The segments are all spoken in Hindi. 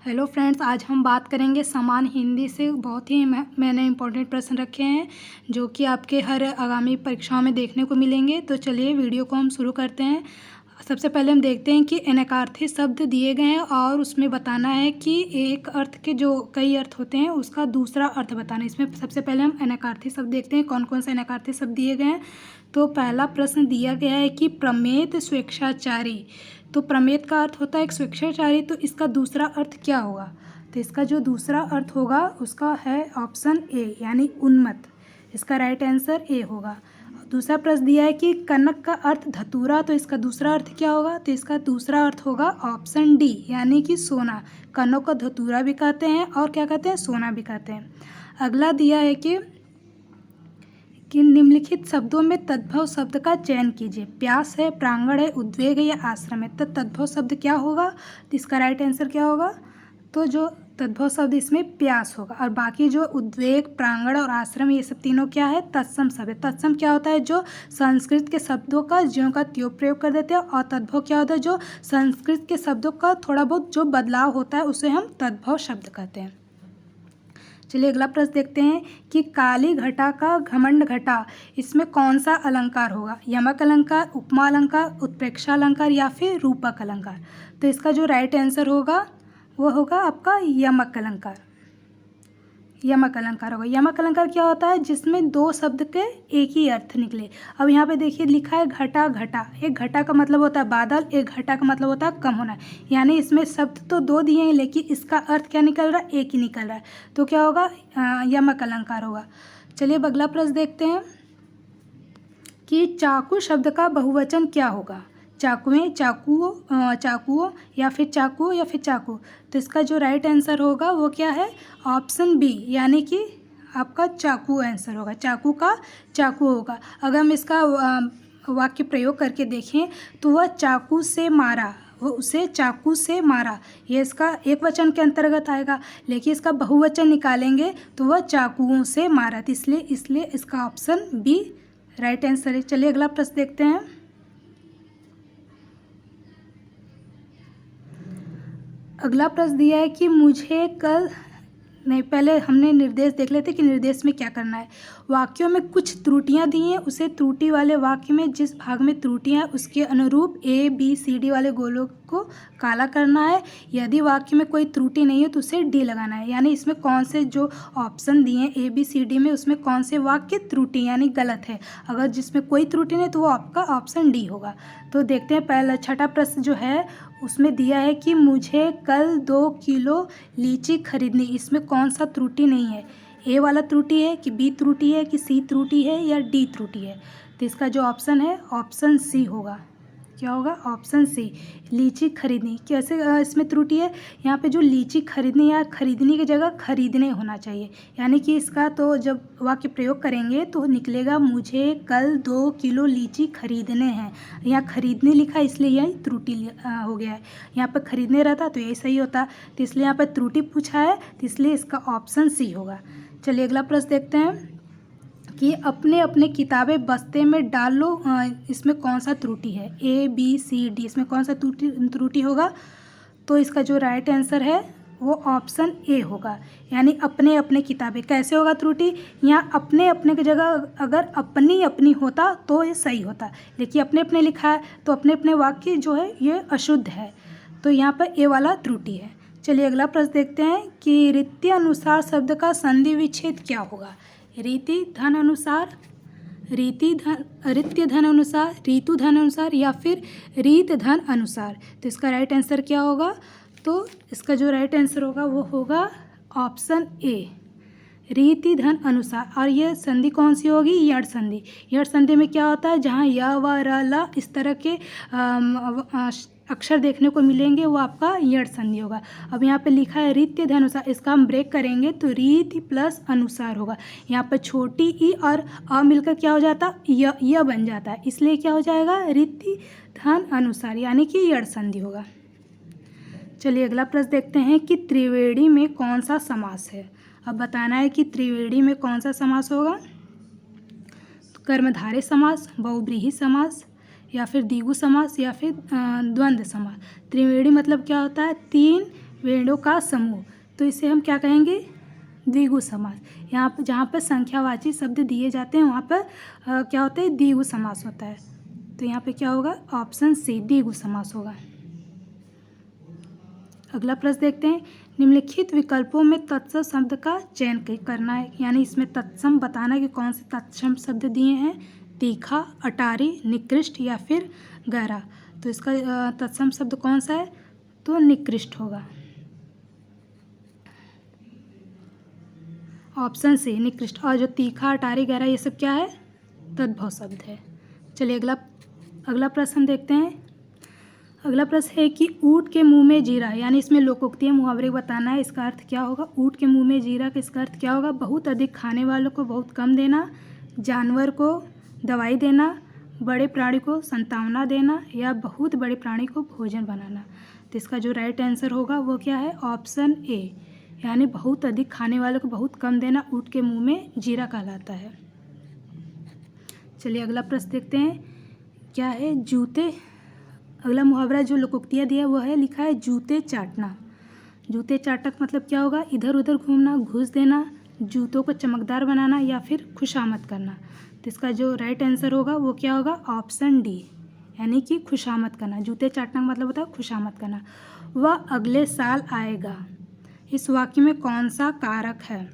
हेलो फ्रेंड्स, आज हम बात करेंगे समान हिंदी से। बहुत ही मैंने इंपॉर्टेंट प्रश्न रखे हैं जो कि आपके हर आगामी परीक्षाओं में देखने को मिलेंगे। तो चलिए वीडियो को हम शुरू करते हैं। सबसे पहले हम देखते हैं कि अनेकार्थी शब्द दिए गए हैं और उसमें बताना है कि एक अर्थ के जो कई अर्थ होते हैं उसका दूसरा अर्थ बताना है। इसमें सबसे पहले हम अनेकार्थी शब्द देखते हैं कौन कौन से अनेकार्थी शब्द दिए गए हैं। तो पहला प्रश्न दिया गया है कि प्रमेत स्वेच्छाचारी। तो प्रमेत का अर्थ होता है एक स्वेच्छाचारी, तो इसका दूसरा अर्थ क्या होगा? तो इसका जो दूसरा अर्थ होगा उसका है ऑप्शन ए यानी उन्मत्त। इसका राइट आंसर ए होगा। दूसरा प्रश्न दिया है कि कनक का अर्थ धतूरा, तो इसका दूसरा अर्थ क्या होगा? तो इसका दूसरा अर्थ होगा ऑप्शन डी यानी कि सोना। कनक को धतूरा भी कहते हैं और क्या कहते हैं, सोना भी कहते हैं। अगला दिया है कि निम्नलिखित शब्दों में तद्भव शब्द का चयन कीजिए। प्यास है, प्रांगण है, उद्वेग है या आश्रम है। तो तद्भव शब्द क्या होगा? तो इसका राइट आंसर क्या होगा? तो जो तद्भव शब्द इसमें प्यास होगा। और बाकी जो उद्वेग, प्रांगण और आश्रम ये सब तीनों क्या है? तत्सम शब्द है। तत्सम क्या होता है? जो संस्कृत के शब्दों का ज्यों का त्यों प्रयोग कर देते हैं। और तद्भव क्या होता है? जो संस्कृत के शब्दों का थोड़ा बहुत जो बदलाव होता है उसे हम तद्भव शब्द कहते हैं। चलिए अगला प्रश्न देखते हैं कि काली घटा का घमंड घटा, इसमें कौन सा अलंकार होगा? यमक अलंकार, उपमा अलंकार, उत्प्रेक्षा अलंकार या फिर रूपक अलंकार। तो इसका जो राइट आंसर होगा वो होगा आपका यमक अलंकार। यमक अलंकार होगा। यमक अलंकार क्या होता है? जिसमें दो शब्द के एक ही अर्थ निकले। अब यहाँ पे देखिए लिखा है घटा घटा। एक घटा का मतलब होता है बादल, एक घटा का मतलब होता है कम होना। यानी इसमें शब्द तो दो दिए हैं लेकिन इसका अर्थ क्या निकल रहा है? एक ही निकल रहा है। तो क्या होगा? यमक अलंकार होगा। चलिए अब अगला प्रश्न देखते हैं कि चाकू शब्द का बहुवचन क्या होगा? चाकुएं, चाकुओं, चाकुओं या फिर चाकू या फिर चाकू। तो इसका जो राइट आंसर होगा वो क्या है? ऑप्शन बी यानी कि आपका चाकू आंसर होगा। चाकू का चाकू होगा। अगर हम इसका वाक्य प्रयोग करके देखें तो वह चाकू से मारा, वो उसे चाकू से मारा, ये इसका एक वचन के अंतर्गत आएगा। लेकिन इसका बहुवचन निकालेंगे तो वह चाकुओं से मारा। तो इसलिए इसका ऑप्शन बी राइट आंसर है। चलिए अगला प्रश्न देखते हैं। अगला प्रश्न दिया है कि मुझे कल नहीं, पहले हमने निर्देश देख लेते कि निर्देश में क्या करना है। वाक्यों में कुछ त्रुटियां दी हैं, उसे त्रुटि वाले वाक्य में जिस भाग में त्रुटियां हैं उसके अनुरूप ए बी सी डी वाले गोलों को काला करना है। यदि वाक्य में कोई त्रुटि नहीं है तो उसे डी लगाना है। यानी इसमें कौन से जो ऑप्शन दिए हैं ए बी सी डी में उसमें कौन से वाक्य त्रुटि यानी गलत है। अगर जिसमें कोई त्रुटि नहीं तो वो आपका ऑप्शन डी होगा। तो देखते हैं पहला छठा प्रश्न जो है उसमें दिया है कि मुझे कल 2 किलो लीची खरीदनी। इसमें कौन सा त्रुटि नहीं है? ए वाला त्रुटि है कि बी त्रुटि है कि सी त्रुटि है या डी त्रुटि है? तो इसका जो ऑप्शन है ऑप्शन सी होगा। क्या होगा? ऑप्शन सी, लीची खरीदनी। कैसे इसमें त्रुटि है? यहाँ पे जो लीची खरीदनी या खरीदनी की जगह खरीदने होना चाहिए। यानी कि इसका तो जब वाक्य प्रयोग करेंगे तो निकलेगा मुझे कल 2 किलो लीची खरीदने हैं। यहाँ खरीदने लिखा इसलिए यही त्रुटि हो गया है। यहाँ पर खरीदने रहता तो ये सही होता। तो इसलिए यहाँ पर त्रुटि पूछा है तो इसलिए इसका ऑप्शन सी होगा। चलिए अगला प्रश्न देखते हैं कि अपने अपने किताबें बस्ते में डाल लो। इसमें कौन सा त्रुटि है? ए बी सी डी, इसमें कौन सा त्रुटि होगा? तो इसका जो राइट आंसर है वो ऑप्शन ए होगा यानी अपने अपने किताबें। कैसे होगा त्रुटि? यहाँ अपने अपने की जगह अगर अपनी अपनी होता तो ये सही होता, लेकिन अपने अपने लिखा है तो अपने अपने वाक्य जो है ये अशुद्ध है। तो यहाँ पर ए वाला त्रुटि है। चलिए अगला प्रश्न देखते हैं कि रीति अनुसार शब्द का संधि विच्छेद क्या होगा? रीति धन अनुसार, रित्य धन अनुसार, ऋतु धन अनुसार या फिर रीत धन अनुसार। तो इसका राइट आंसर क्या होगा? तो इसका जो राइट आंसर होगा वो होगा ऑप्शन ए रीति धन अनुसार। और ये संधि कौन सी होगी? यड़ संधि। यड़ संधि में क्या होता है? जहाँ य व र ल इस तरह के अक्षर देखने को मिलेंगे वो आपका यड़ संधि होगा। अब यहाँ पे लिखा है रीत्य धन अनुसार, इसका हम ब्रेक करेंगे तो रीति प्लस अनुसार होगा। यहाँ पर छोटी ई और अ मिलकर क्या हो जाता? य बन जाता है। इसलिए क्या हो जाएगा? रीति धन अनुसार यानी कि यड़ संधि होगा। चलिए अगला प्रश्न देखते हैं कि त्रिवेणी में कौन सा समास है। अब बताना है कि त्रिवेणी में कौन सा समास होगा। कर्मधारय समास, बहुव्रीहि समास या फिर द्विगु समास या फिर द्वंद्व समास। त्रिवेणी मतलब क्या होता है? 3 वेड़ों का समूह, तो इसे हम क्या कहेंगे, द्विगु समास। यहाँ पर जहाँ पर संख्यावाची शब्द दिए जाते हैं वहाँ पर क्या होता है, द्विगु समास होता है। तो यहाँ पे क्या होगा, ऑप्शन सी द्विगु समास होगा। अगला प्रश्न देखते हैं, निम्नलिखित विकल्पों में तत्सम शब्द का चयन करना है, यानी इसमें तत्सम बताना है कि कौन से तत्सम शब्द दिए हैं, तीखा, अटारी, निकृष्ट या फिर गहरा। तो इसका तत्सम शब्द कौन सा है, तो निकृष्ट होगा, ऑप्शन सी निकृष्ट। और जो तीखा, अटारी, गहरा ये सब क्या है, तद्भव शब्द है। चलिए अगला प्रश्न देखते हैं। अगला प्रश्न है कि ऊँट के मुंह में जीरा, यानी इसमें लोकोक्ति मुहावरे बताना है। इसका अर्थ क्या होगा, ऊँट के मुंह में जीरा का इसका अर्थ क्या होगा, बहुत अधिक खाने वालों को बहुत कम देना, जानवर को दवाई देना, बड़े प्राणी को संतावना देना या बहुत बड़े प्राणी को भोजन बनाना। तो इसका जो राइट आंसर होगा वो क्या है, ऑप्शन ए, यानी बहुत अधिक खाने वालों को बहुत कम देना ऊँट के मुंह में जीरा कहलाता है। चलिए अगला प्रश्न देखते हैं, क्या है, जूते। अगला मुहावरा जो लोकोक्तियाँ दिया वो है, लिखा है जूते चाटना। जूते चाटक मतलब क्या होगा, इधर उधर घूमना, घूस देना, जूतों को चमकदार बनाना या फिर खुशामद करना। तो इसका जो राइट आंसर होगा वो क्या होगा, ऑप्शन डी, यानी कि खुशामद करना। जूते चाटना का मतलब होता है खुशामद करना। वह अगले साल आएगा, इस वाक्य में कौन सा कारक है,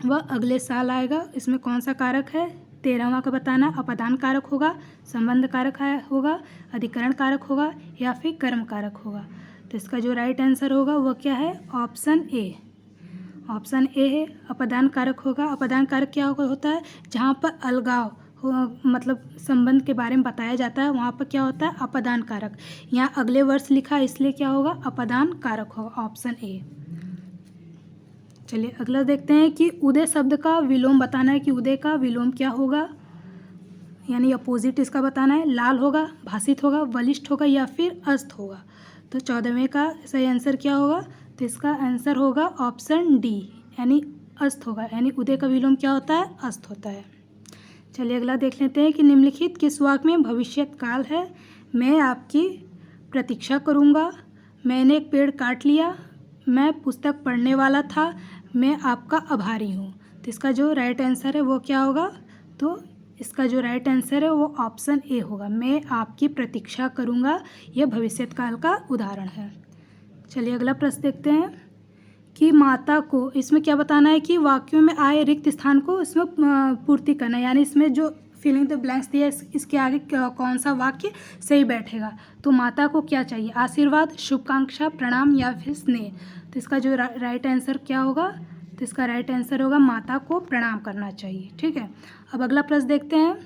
वह अगले साल आएगा, इसमें कौन सा कारक है, 13वां का बताना। अपदान कारक होगा, संबंध कारक होगा, अधिकरण कारक होगा या फिर कर्म कारक होगा। तो इसका जो राइट आंसर होगा वो क्या है, ऑप्शन ए, ऑप्शन ए है, अपदान कारक होगा। अपदान कारक क्या होता है, जहाँ पर अलगाव मतलब संबंध के बारे में बताया जाता है वहाँ पर क्या होता है, अपदान कारक। यहाँ अगले वर्ष लिखा इसलिए क्या होगा, अपदान कारक होगा, ऑप्शन ए। चलिए अगला देखते हैं कि उदय शब्द का विलोम बताना है कि उदय का विलोम क्या होगा, यानी अपोजिट इसका बताना है। लाल होगा, भाषित होगा, बलिष्ठ होगा या फिर अस्त होगा। तो 14वें का सही आंसर क्या होगा, तो इसका आंसर होगा ऑप्शन डी, यानी अस्त होगा, यानी उदय का विलोम क्या होता है, अस्त होता है। चलिए अगला देख लेते हैं कि निम्नलिखित किस वाक्य में भविष्यत काल है, मैं आपकी प्रतीक्षा करूँगा, मैंने एक पेड़ काट लिया, मैं पुस्तक पढ़ने वाला था, मैं आपका आभारी हूँ। तो इसका जो राइट आंसर है वो क्या होगा, तो इसका जो राइट आंसर है वो ऑप्शन ए होगा, मैं आपकी प्रतीक्षा करूँगा। यह भविष्यत काल का उदाहरण है। चलिए अगला प्रश्न देखते हैं कि माता को, इसमें क्या बताना है कि वाक्यों में आए रिक्त स्थान को इसमें पूर्ति करना, यानी इसमें जो फिलिंग द ब्लैंक्स दिया इसके आगे कौन सा वाक्य सही बैठेगा। तो माता को क्या चाहिए, आशीर्वाद, शुभकांक्षा, प्रणाम या फिर स्नेह। तो इसका जो राइट आंसर क्या होगा, तो इसका राइट आंसर होगा माता को प्रणाम करना चाहिए। ठीक है, अब अगला प्रश्न देखते हैं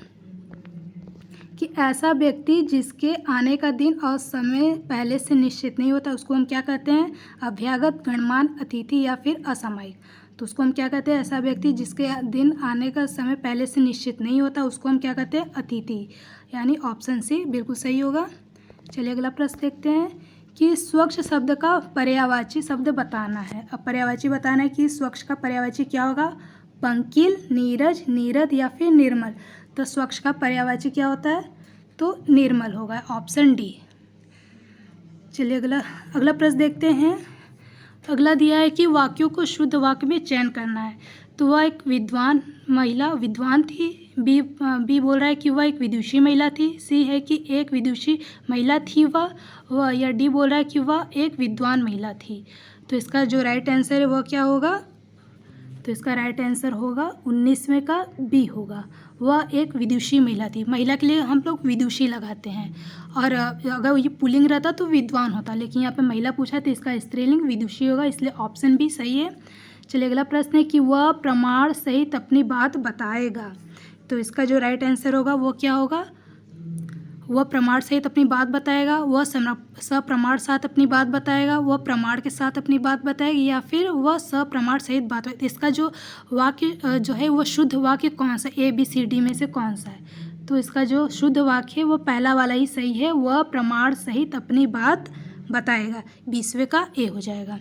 कि ऐसा व्यक्ति जिसके आने का दिन और समय पहले से निश्चित नहीं होता उसको हम क्या कहते हैं, अभ्यागत, गणमान्य, अतिथि या फिर असामयिक। तो उसको हम क्या कहते हैं, ऐसा व्यक्ति जिसके दिन आने का समय पहले से निश्चित नहीं होता उसको हम क्या कहते हैं, अतिथि, यानी ऑप्शन सी बिल्कुल सही होगा। चलिए अगला प्रश्न देखते हैं कि स्वच्छ शब्द का पर्यायवाची शब्द बताना है। अब पर्यायवाची बताना है कि स्वच्छ का पर्यायवाची क्या होगा, पंकिल, नीरज, नीरद या फिर निर्मल। तो स्वच्छ का पर्यायवाची क्या होता है, तो निर्मल होगा, ऑप्शन डी। चलिए अगला प्रश्न देखते हैं। अगला दिया है कि वाक्यों को शुद्ध वाक्य में चयन करना है। तो वह एक विद्वान महिला विद्वान थी, बी बोल रहा है कि वह एक विदुषी महिला थी, सी है कि एक विदुषी महिला थी वह, या डी बोल रहा है कि वह एक विद्वान महिला थी। तो इसका जो राइट आंसर है वह क्या होगा, तो इसका राइट आंसर होगा 19वें का बी होगा, वह एक विदुषी महिला थी। महिला के लिए हम लोग विदुषी लगाते हैं, और अगर ये पुल्लिंग रहता तो विद्वान होता, लेकिन यहाँ पे महिला पूछा तो इसका स्त्रीलिंग विदुषी होगा, इसलिए ऑप्शन बी सही है। चलिए अगला प्रश्न है कि वह प्रमाण सहित अपनी बात बताएगा। तो इसका जो राइट आंसर होगा वो क्या होगा, वह प्रमाण सहित अपनी बात बताएगा, वह सप्रमाण साथ अपनी बात बताएगा, वह प्रमाण के साथ अपनी बात बताएगी या फिर वह सप्रमाण सहित बात बताएगी। इसका जो वाक्य जो है वो शुद्ध वाक्य कौन सा, ए बी सी डी में से कौन सा है। तो इसका जो शुद्ध वाक्य है वो पहला वाला ही सही है, वह प्रमाण सहित अपनी बात बताएगा, 20वें का ए हो जाएगा।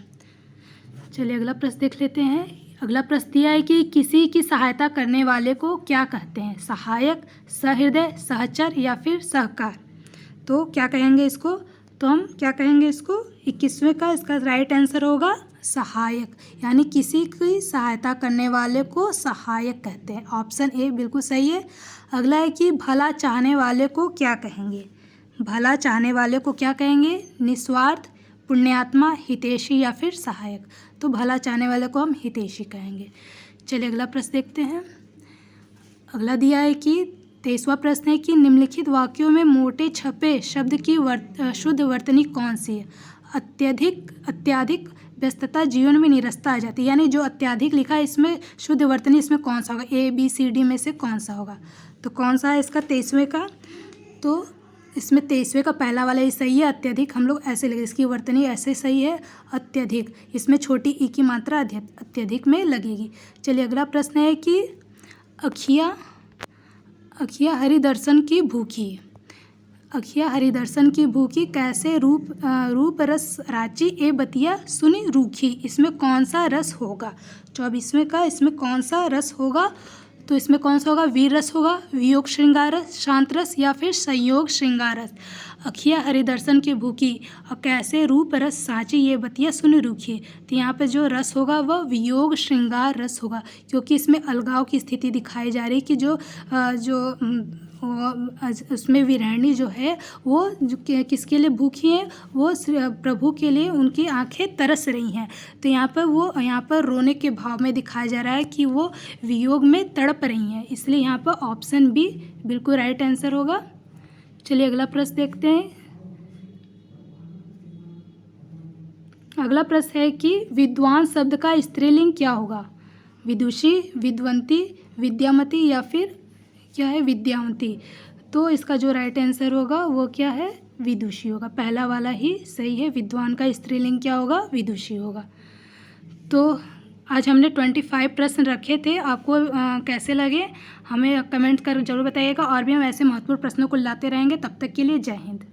चलिए अगला प्रश्न देख लेते हैं। अगला प्रश्न दिया है कि किसी की सहायता करने वाले को क्या कहते हैं, सहायक, सहृदय, सहचर या फिर सहकार। तो क्या कहेंगे इसको, तो हम क्या कहेंगे इसको? 21वें का इसका राइट आंसर होगा सहायक, यानी किसी की सहायता करने वाले को सहायक कहते हैं। ऑप्शन ए बिल्कुल सही है। अगला है कि भला चाहने वाले को क्या कहेंगे? भला चाहने वाले को क्या कहेंगे? निस्वार्थ, पुण्यात्मा, हितैषी या फिर सहायक। तो भला चाहने वाले को हम हितैषी कहेंगे। चलिए अगला प्रश्न देखते हैं। अगला दिया है कि 23वां प्रश्न है कि निम्नलिखित वाक्यों में मोटे छपे शब्द की शुद्ध वर्तनी कौन सी है? अत्याधिक व्यस्तता जीवन में निरस्ता आ जाती है, यानी जो अत्याधिक लिखा है इसमें शुद्ध वर्तनी इसमें कौन सा होगा? ए बी सी डी में से कौन सा होगा? तो कौन सा है इसका 23वें का? तो इसमें 23वें का पहला वाला ही सही है, अत्यधिक। हम लोग ऐसे लगे, इसकी वर्तनी ऐसे सही है, अत्यधिक। इसमें छोटी ई की मात्रा अत्यधिक में लगेगी। चलिए अगला प्रश्न है कि अखिया हरिदर्शन की भूखी, अखिया हरिदर्शन की भूखी कैसे रूप रस राची ए बतिया सुनी रूखी। इसमें कौन सा रस होगा? 24वें का इसमें कौन सा रस होगा? तो इसमें कौन सा होगा? वीर रस होगा, वियोग श्रृंगार रस, शांत रस या फिर संयोग श्रृंगार रस। अखिया हरिदर्शन की भूखी और कैसे रूप रस साँची ये बतिया सुन रूखी। तो यहाँ पे जो रस होगा वह वियोग श्रृंगार रस होगा, क्योंकि इसमें अलगाव की स्थिति दिखाई जा रही है कि उसमें विरहिणी जो है वो किसके लिए भूखी है? वो प्रभु के लिए उनकी आंखें तरस रही हैं। तो यहाँ पर रोने के भाव में दिखाया जा रहा है कि वो वियोग में तड़प रही हैं, इसलिए यहाँ पर ऑप्शन बी बिल्कुल राइट आंसर होगा। चलिए अगला प्रश्न देखते हैं। अगला प्रश्न है कि विद्वान शब्द का स्त्रीलिंग क्या होगा? विदुषी, विद्वंती, विद्यामती या फिर क्या है? विद्यावंती। तो इसका जो राइट आंसर होगा वो क्या है? विदुषी होगा। पहला वाला ही सही है, विद्वान का स्त्रीलिंग क्या होगा? विदुषी होगा। तो आज हमने 25 प्रश्न रखे थे, आपको कैसे लगे हमें कमेंट कर जरूर बताइएगा, और भी हम ऐसे महत्वपूर्ण प्रश्नों को लाते रहेंगे। तब तक के लिए जय हिंद।